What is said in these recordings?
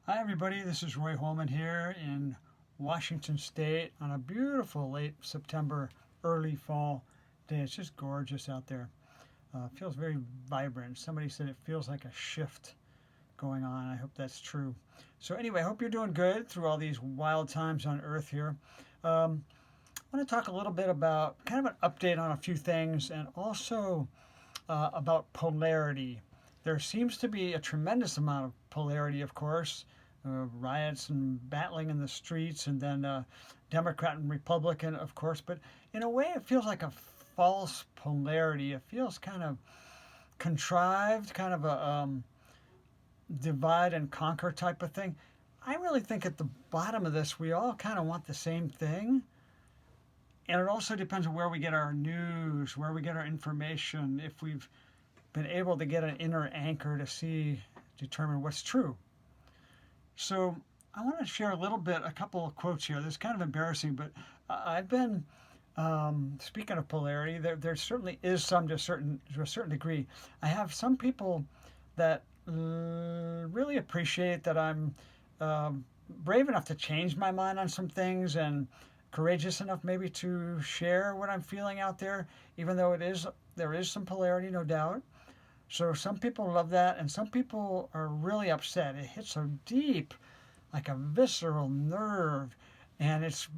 Hi, everybody. This is Roy Holman here in Washington State on a beautiful late September, early fall day. It's just gorgeous out there. Feels very vibrant. Somebody said it feels like a shift going on. I hope that's true. So, anyway, I hope you're doing good through all these wild times on Earth here. I want to talk a little bit about kind of an update on a few things and also about polarity. There seems to be a tremendous amount of polarity, of course, riots and battling in the streets, and then Democrat and Republican, of course. But in a way, it feels like a false polarity. It feels kind of contrived, kind of a divide and conquer type of thing. I really think at the bottom of this, we all kind of want the same thing. And it also depends on where we get our news, where we get our information, if we've been able to get an inner anchor to determine what's true. So I want to share a couple of quotes here. This is kind of embarrassing, but I've been speaking of polarity. There certainly is some to a certain degree. I have some people that really appreciate that I'm brave enough to change my mind on some things and courageous enough maybe to share what I'm feeling out there, even though there is some polarity, no doubt. So some people love that, and some people are really upset. It hits so deep, like a visceral nerve, and it's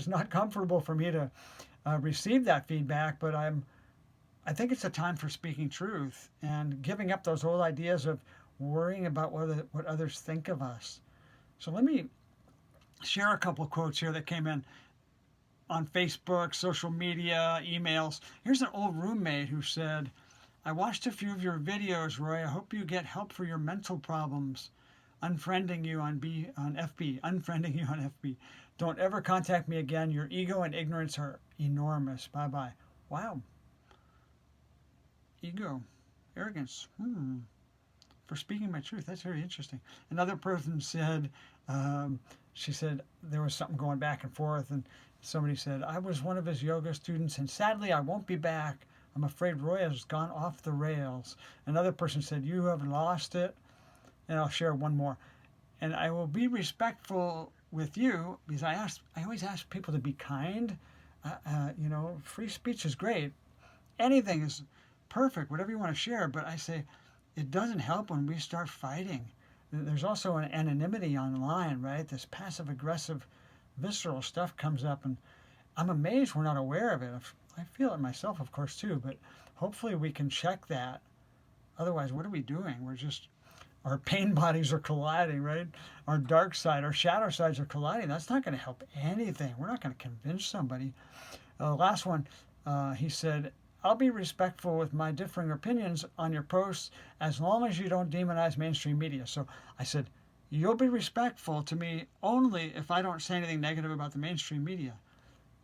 not comfortable for me to receive that feedback. But I think it's a time for speaking truth and giving up those old ideas of worrying about what others think of us. So let me share a couple of quotes here that came in on Facebook, social media, emails. Here's an old roommate who said, I watched a few of your videos, Roy. I hope you get help for your mental problems. Unfriending you on FB. Unfriending you on FB. Don't ever contact me again. Your ego and ignorance are enormous. Bye bye. Wow. Ego. Arrogance. For speaking my truth. That's very interesting. Another person said, she said there was something going back and forth, and somebody said, I was one of his yoga students, and sadly I won't be back. I'm afraid Roy has gone off the rails. Another person said, you have lost it. And I'll share one more. And I will be respectful with you because I always ask people to be kind. Free speech is great. Anything is perfect, whatever you want to share. But I say it doesn't help when we start fighting. There's also an anonymity online, right? This passive aggressive, visceral stuff comes up, and I'm amazed we're not aware of it. I feel it myself, of course, too, but hopefully we can check that. Otherwise, what are we doing? Our pain bodies are colliding, right? Our dark side, our shadow sides are colliding. That's not going to help anything. We're not going to convince somebody. Last one, he said, I'll be respectful with my differing opinions on your posts as long as you don't demonize mainstream media. So I said, you'll be respectful to me only if I don't say anything negative about the mainstream media.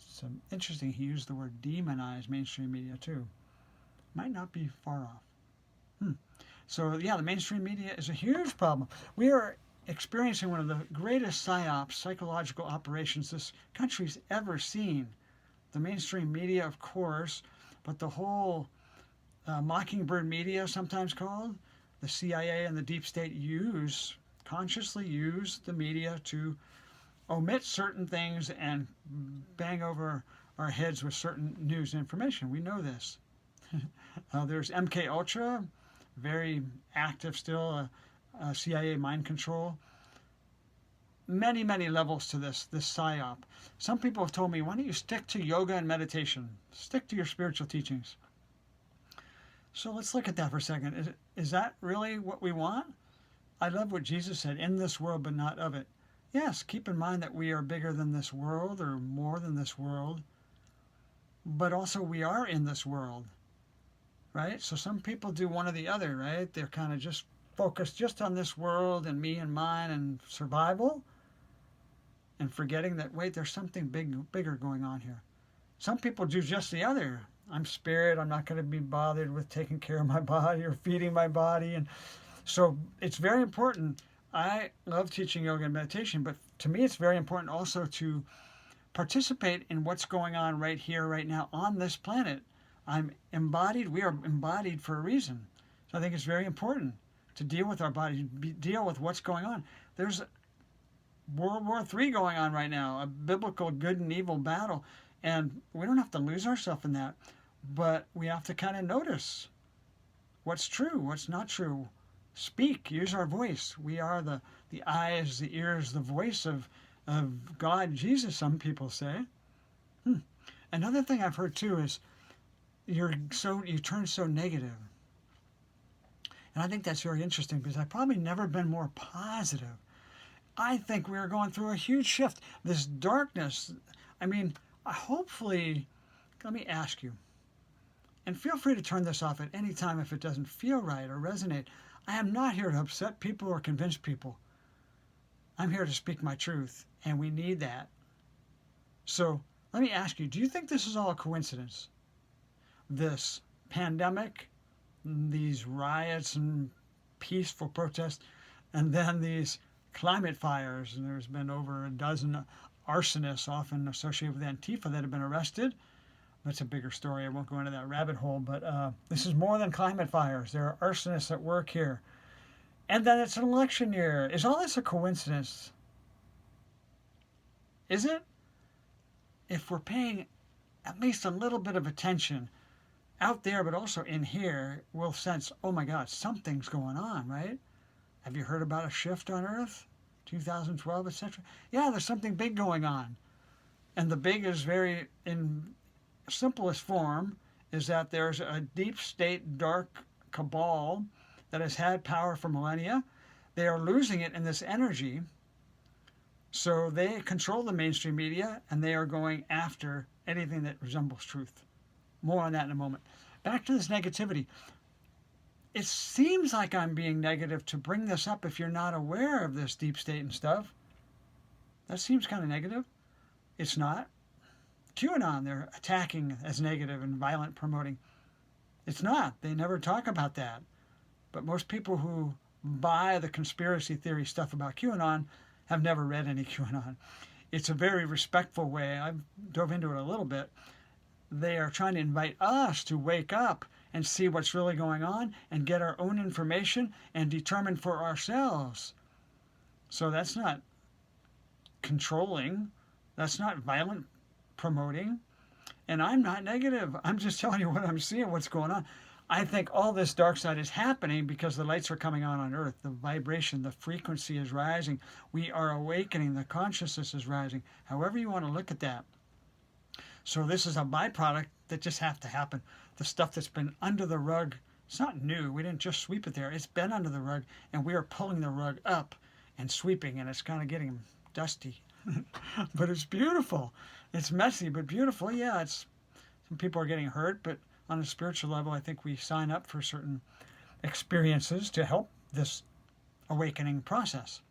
It's interesting he used the word demonize mainstream media too. Might not be far off. So yeah, the mainstream media is a huge problem. We are experiencing one of the greatest psyops, psychological operations this country's ever seen. The mainstream media, of course, but the whole mockingbird media, sometimes called, the CIA and the deep state consciously use the media to omit certain things and bang over our heads with certain news and information. We know this. There's MK Ultra, very active still, CIA mind control. Many, many levels to this psyop. Some people have told me, why don't you stick to yoga and meditation? Stick to your spiritual teachings. So let's look at that for a second. Is that really what we want? I love what Jesus said, in this world but not of it. Yes, keep in mind that we are bigger than this world or more than this world, but also we are in this world, right? So some people do one or the other, right? They're kind of just focused just on this world and me and mine and survival, and forgetting that, wait, there's something bigger going on here. Some people do just the other. I'm spirit. I'm not going to be bothered with taking care of my body or feeding my body. And so it's very important. I love teaching yoga and meditation, but to me it's very important also to participate in what's going on right here, right now on this planet. We are embodied for a reason. So I think it's very important to deal with our bodies, deal with what's going on. There's World War III going on right now, a biblical good and evil battle. And we don't have to lose ourselves in that, but we have to kind of notice what's true, what's not true. Speak, use our voice. We are the eyes, the ears, the voice of God, Jesus, some people say. Another thing I've heard too is you turn so negative. And I think that's very interesting because I've probably never been more positive. I think we are going through a huge shift. This darkness, I mean, hopefully, let me ask you, and feel free to turn this off at any time if it doesn't feel right or resonate. I am not here to upset people or convince people. I'm here to speak my truth, and we need that. So let me ask you, do you think this is all a coincidence? This pandemic, these riots and peaceful protests, and then these climate fires, and there's been over a dozen arsonists often associated with Antifa that have been arrested. That's a bigger story. I won't go into that rabbit hole, but this is more than climate fires. There are arsonists at work here. And then it's an election year. Is all this a coincidence? Is it? If we're paying at least a little bit of attention out there, but also in here, we'll sense, oh my God, something's going on, right? Have you heard about a shift on Earth? 2012, etc. Yeah, there's something big going on. And the big is very, in simplest form, is that there's a deep state dark cabal that has had power for millennia. They are losing it in this energy. So they control the mainstream media and they are going after anything that resembles truth. More on that in a moment. Back to this negativity. It seems like I'm being negative to bring this up if you're not aware of this deep state and stuff. That seems kind of negative. It's not. QAnon, they're attacking as negative and violent promoting. It's not. They never talk about that. But most people who buy the conspiracy theory stuff about QAnon have never read any QAnon. It's a very respectful way. I've dove into it a little bit. They are trying to invite us to wake up and see what's really going on and get our own information and determine for ourselves. So that's not controlling. That's not violent promoting. And I'm not negative. I'm just telling you what I'm seeing, what's going on. I think all this dark side is happening because the lights are coming on Earth. The vibration, the frequency is rising. We are awakening. The consciousness is rising. However you want to look at that. So this is a byproduct that just has to happen. The stuff that's been under the rug, it's not new. We didn't just sweep it there. It's been under the rug, and we are pulling the rug up and sweeping, and it's kind of getting dusty. But it's beautiful. It's messy, but beautiful. Yeah, some people are getting hurt, but on a spiritual level, I think we sign up for certain experiences to help this awakening process.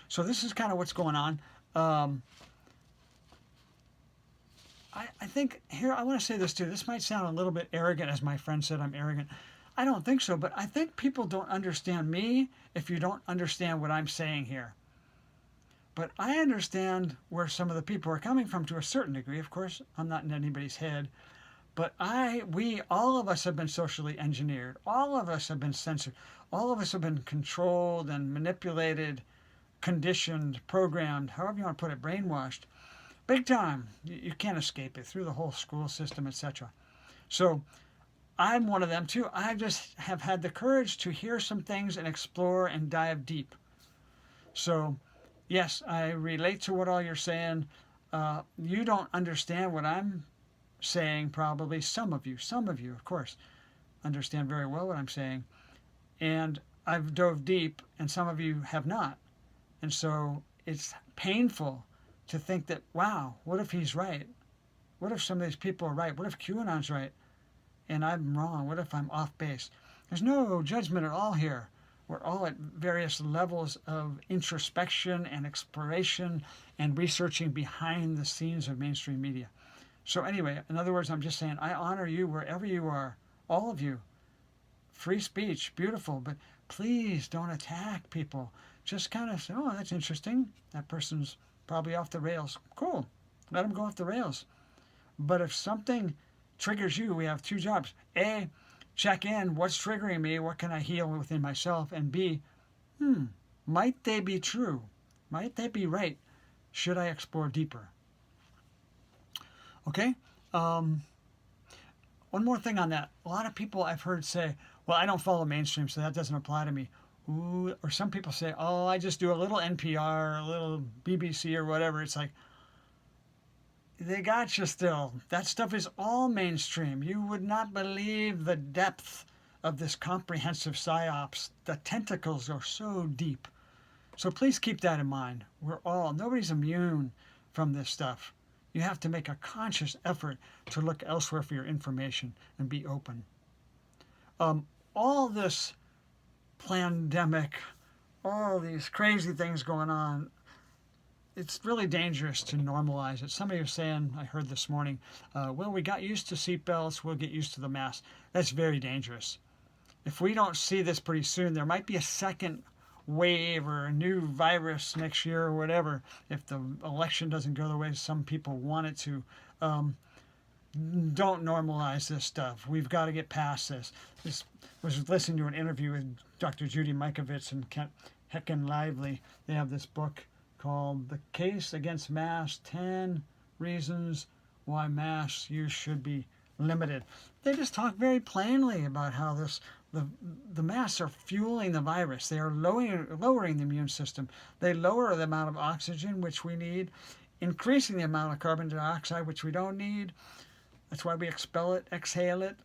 So this is kind of what's going on. I think here, I want to say this too. This might sound a little bit arrogant, as my friend said, I'm arrogant. I don't think so, but I think people don't understand me if you don't understand what I'm saying here. But I understand where some of the people are coming from to a certain degree. Of course, I'm not in anybody's head. But all of us have been socially engineered. All of us have been censored. All of us have been controlled and manipulated, conditioned, programmed, however you want to put it, brainwashed. Big time. You can't escape it through the whole school system, etc. So I'm one of them too. I just have had the courage to hear some things and explore and dive deep. So yes, I relate to what all you're saying. You don't understand what I'm saying, probably. Some of you, of course, understand very well what I'm saying. And I've dove deep, and some of you have not. And so it's painful to think that, wow, what if he's right? What if some of these people are right? What if QAnon's right and I'm wrong? What if I'm off base? There's no judgment at all here. We're all at various levels of introspection and exploration and researching behind the scenes of mainstream media. So anyway, in other words, I'm just saying, I honor you wherever you are, all of you. Free speech, beautiful, but please don't attack people. Just kind of say, oh, that's interesting. That person's probably off the rails. Cool. Let them go off the rails. But if something triggers you, we have two jobs. A, check in, what's triggering me, what can I heal within myself, and B, might they be true? Might they be right? Should I explore deeper? Okay? One more thing on that. A lot of people I've heard say, well, I don't follow mainstream, so that doesn't apply to me. Ooh, or some people say, oh, I just do a little NPR, a little BBC or whatever. It's like, they got you still. That stuff is all mainstream. You would not believe the depth of this comprehensive psyops. The tentacles are so deep. So please keep that in mind. Nobody's immune from this stuff. You have to make a conscious effort to look elsewhere for your information and be open. All this pandemic, all these crazy things going on, it's really dangerous to normalize it. Somebody was saying, I heard this morning, well, we got used to seatbelts, we'll get used to the mask. That's very dangerous. If we don't see this pretty soon, there might be a second wave or a new virus next year or whatever, if the election doesn't go the way some people want it to. Don't normalize this stuff. We've got to get past this. This was listening to an interview with Dr. Judy Mikovits and Kent Heckin Lively. They have this book called The Case Against Masks, 10 Reasons Why Mask Use Should Be Limited. They just talk very plainly about how the masks are fueling the virus. They are lowering the immune system. They lower the amount of oxygen, which we need, increasing the amount of carbon dioxide, which we don't need. That's why we expel it, exhale it.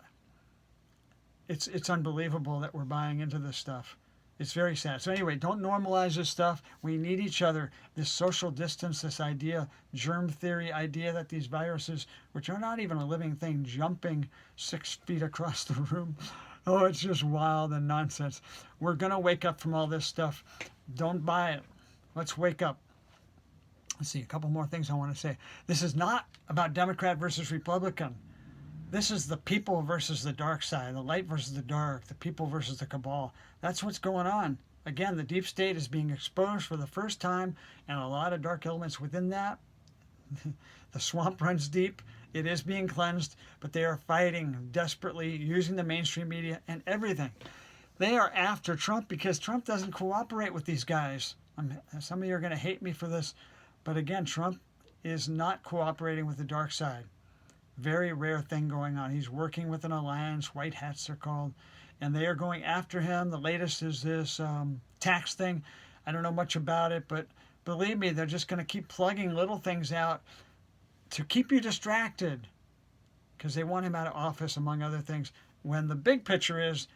It's unbelievable that we're buying into this stuff. It's very sad. So anyway, don't normalize this stuff. We need each other. This social distance, this idea, germ theory idea that these viruses, which are not even a living thing, jumping 6 feet across the room. Oh, it's just wild and nonsense. We're going to wake up from all this stuff. Don't buy it. Let's wake up. Let's see, a couple more things I want to say. This is not about Democrat versus Republican. This is the people versus the dark side, the light versus the dark, the people versus the cabal. That's what's going on. Again, the deep state is being exposed for the first time, and a lot of dark elements within that. The swamp runs deep. It is being cleansed, but they are fighting desperately, using the mainstream media and everything. They are after Trump because Trump doesn't cooperate with these guys. Some of you are going to hate me for this, but again, Trump is not cooperating with the dark side. Very rare thing going on. He's working with an alliance, white hats they're called, and they are going after him. The latest is this tax thing. I don't know much about it, but believe me, they're just going to keep plugging little things out to keep you distracted because they want him out of office, among other things, when the big picture is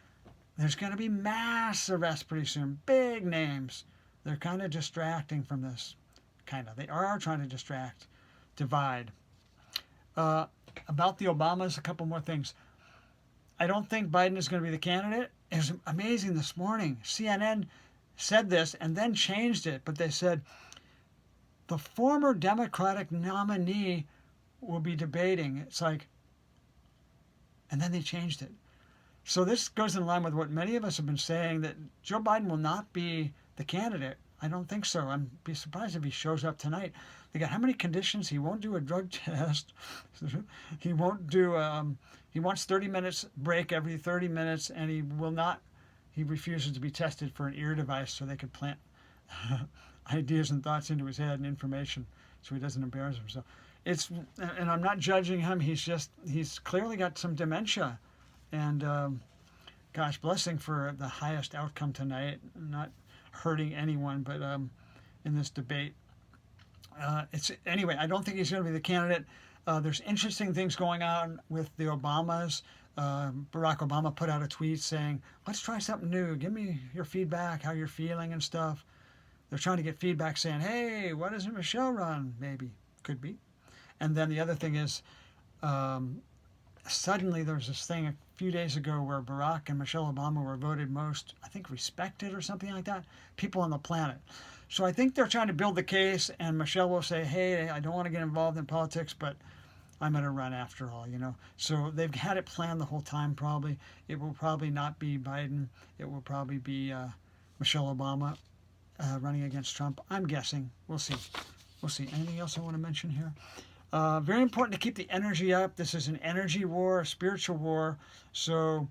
there's going to be mass arrests pretty soon, big names. They're kind of distracting from this. They are trying to distract, divide. About the Obamas, a couple more things. I don't think Biden is going to be the candidate. It was amazing this morning. CNN said this and then changed it, but they said the former Democratic nominee will be debating. It's like, and then they changed it. So this goes in line with what many of us have been saying, that Joe Biden will not be the candidate. I don't think so. I'd be surprised if he shows up tonight. They got how many conditions? He won't do a drug test. He won't do, he wants 30 minutes break every 30 minutes, and he refuses to be tested for an ear device so they could plant ideas and thoughts into his head and information so he doesn't embarrass himself. And I'm not judging him. He's clearly got some dementia. And gosh, blessing for the highest outcome tonight. Not hurting anyone, but in this debate. Anyway, I don't think he's going to be the candidate. There's interesting things going on with the Obamas. Barack Obama put out a tweet saying, let's try something new. Give me your feedback, how you're feeling and stuff. They're trying to get feedback saying, hey, why doesn't Michelle run? Maybe. Could be. And then the other thing is, suddenly there was this thing a few days ago where Barack and Michelle Obama were voted most, I think, respected or something like that, people on the planet. So I think they're trying to build the case, and Michelle will say, hey, I don't want to get involved in politics, but I'm going to run after all, So they've had it planned the whole time, probably. It will probably not be Biden. It will probably be Michelle Obama running against Trump. I'm guessing. We'll see. Anything else I want to mention here? Very important to keep the energy up. This is an energy war, a spiritual war. So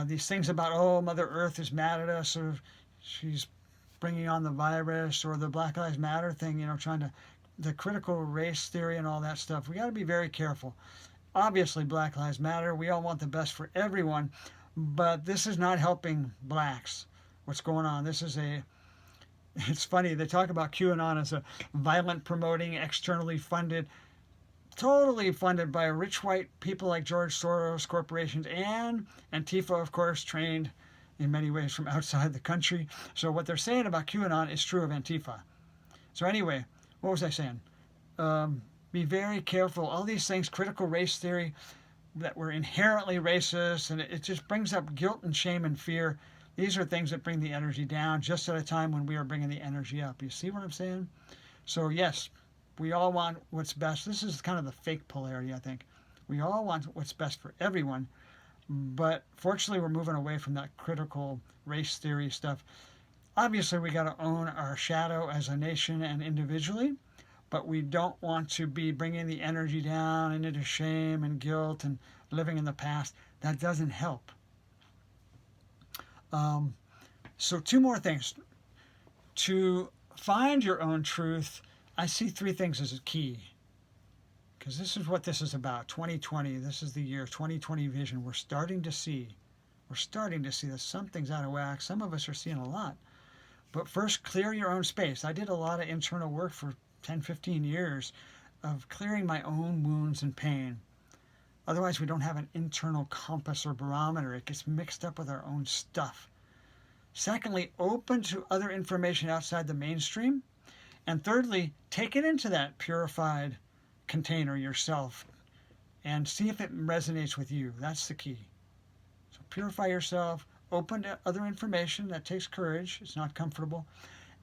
these things about, oh, Mother Earth is mad at us, or she's bringing on the virus, or the Black Lives Matter thing, trying to, the critical race theory and all that stuff. We got to be very careful. Obviously, Black Lives Matter. We all want the best for everyone, but this is not helping blacks. What's going on? It's funny, they talk about QAnon as a violent promoting, externally funded, totally funded by rich white people like George Soros, corporations, and Antifa, of course, trained in many ways from outside the country. So what they're saying about QAnon is true of Antifa. So anyway, what was I saying? Be very careful. All these things, critical race theory, that we're inherently racist, and it just brings up guilt and shame and fear. These are things that bring the energy down just at a time when we are bringing the energy up. You see what I'm saying? So yes, we all want what's best. This is kind of the fake polarity, I think. We all want what's best for everyone, but fortunately we're moving away from that critical race theory stuff. Obviously we got to own our shadow as a nation and individually, but we don't want to be bringing the energy down and into shame and guilt and living in the past. That doesn't help. So 2 more things. To find your own truth, I see 3 things as a key. Because this is what this is about. 2020, this is the year, 2020 vision. We're starting to see that something's out of whack. Some of us are seeing a lot. But first, clear your own space. I did a lot of internal work for 10, 15 years of clearing my own wounds and pain. Otherwise, we don't have an internal compass or barometer. It gets mixed up with our own stuff. Secondly, open to other information outside the mainstream. And thirdly, take it into that purified container yourself and see if it resonates with you. That's the key. So purify yourself, open to other information. That takes courage. It's not comfortable.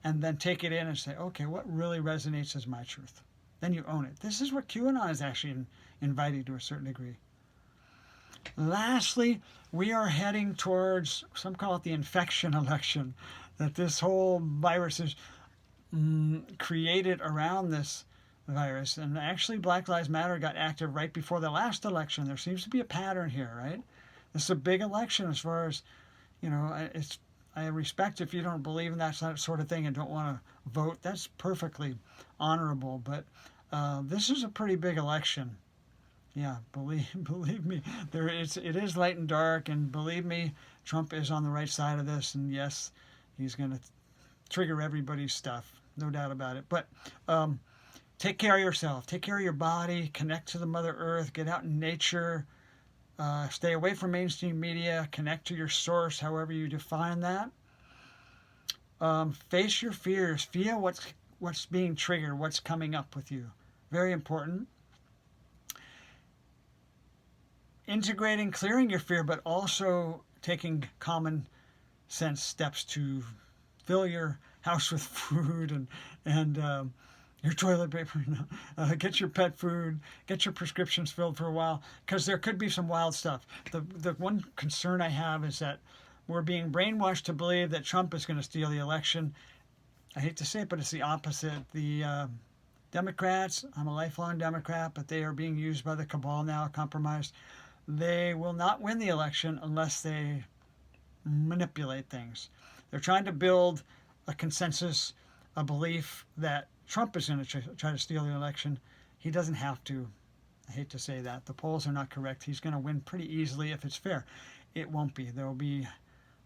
And then take it in and say, okay, what really resonates as my truth? Then you own it. This is what QAnon is actually inviting to a certain degree. Lastly, we are heading towards, some call it the infection election, that this whole virus is created around this virus. And actually, Black Lives Matter got active right before the last election. There seems to be a pattern here, right? This is a big election as far as, I respect if you don't believe in that sort of thing and don't want to vote. That's perfectly honorable. But this is a pretty big election. Yeah, believe me, it is light and dark, and believe me, Trump is on the right side of this, and yes, he's going to trigger everybody's stuff, no doubt about it. But take care of yourself, take care of your body, connect to the Mother Earth, get out in nature, stay away from mainstream media, connect to your source, however you define that. Face your fears, feel what's being triggered, what's coming up with you. Very important. Integrating, clearing your fear, but also taking common sense steps to fill your house with food and your toilet paper. Get your pet food, get your prescriptions filled for a while, because there could be some wild stuff. The one concern I have is that we're being brainwashed to believe that Trump is going to steal the election. I hate to say it, but it's the opposite. The Democrats, I'm a lifelong Democrat, but they are being used by the cabal now, compromised. They will not win the election unless they manipulate things. They're trying to build a consensus, a belief that Trump is going to try to steal the election. He doesn't have to. I hate to say that. The polls are not correct. He's going to win pretty easily if it's fair. It won't be. There will be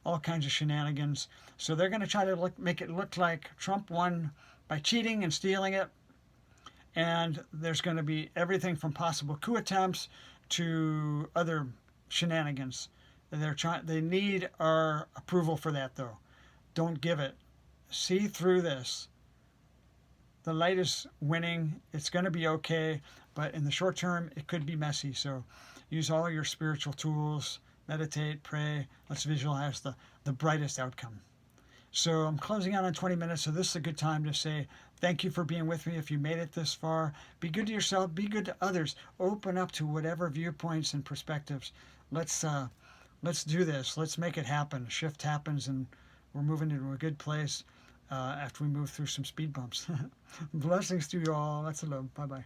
all kinds of shenanigans. So they're going to try to make it look like Trump won by cheating and stealing it. And there's going to be everything from possible coup attempts to other shenanigans. They need our approval for that, though. Don't give it. See through this. The light is winning. It's going to be okay, but in the short term, it could be messy. So use all your spiritual tools. Meditate, pray. Let's visualize the brightest outcome. So I'm closing out on 20 minutes, so this is a good time to say thank you for being with me. If you made it this far, be good to yourself, be good to others. Open up to whatever viewpoints and perspectives. Let's do this. Let's make it happen. Shift happens, and we're moving into a good place after we move through some speed bumps. Blessings to you all. Lots of love. Bye-bye.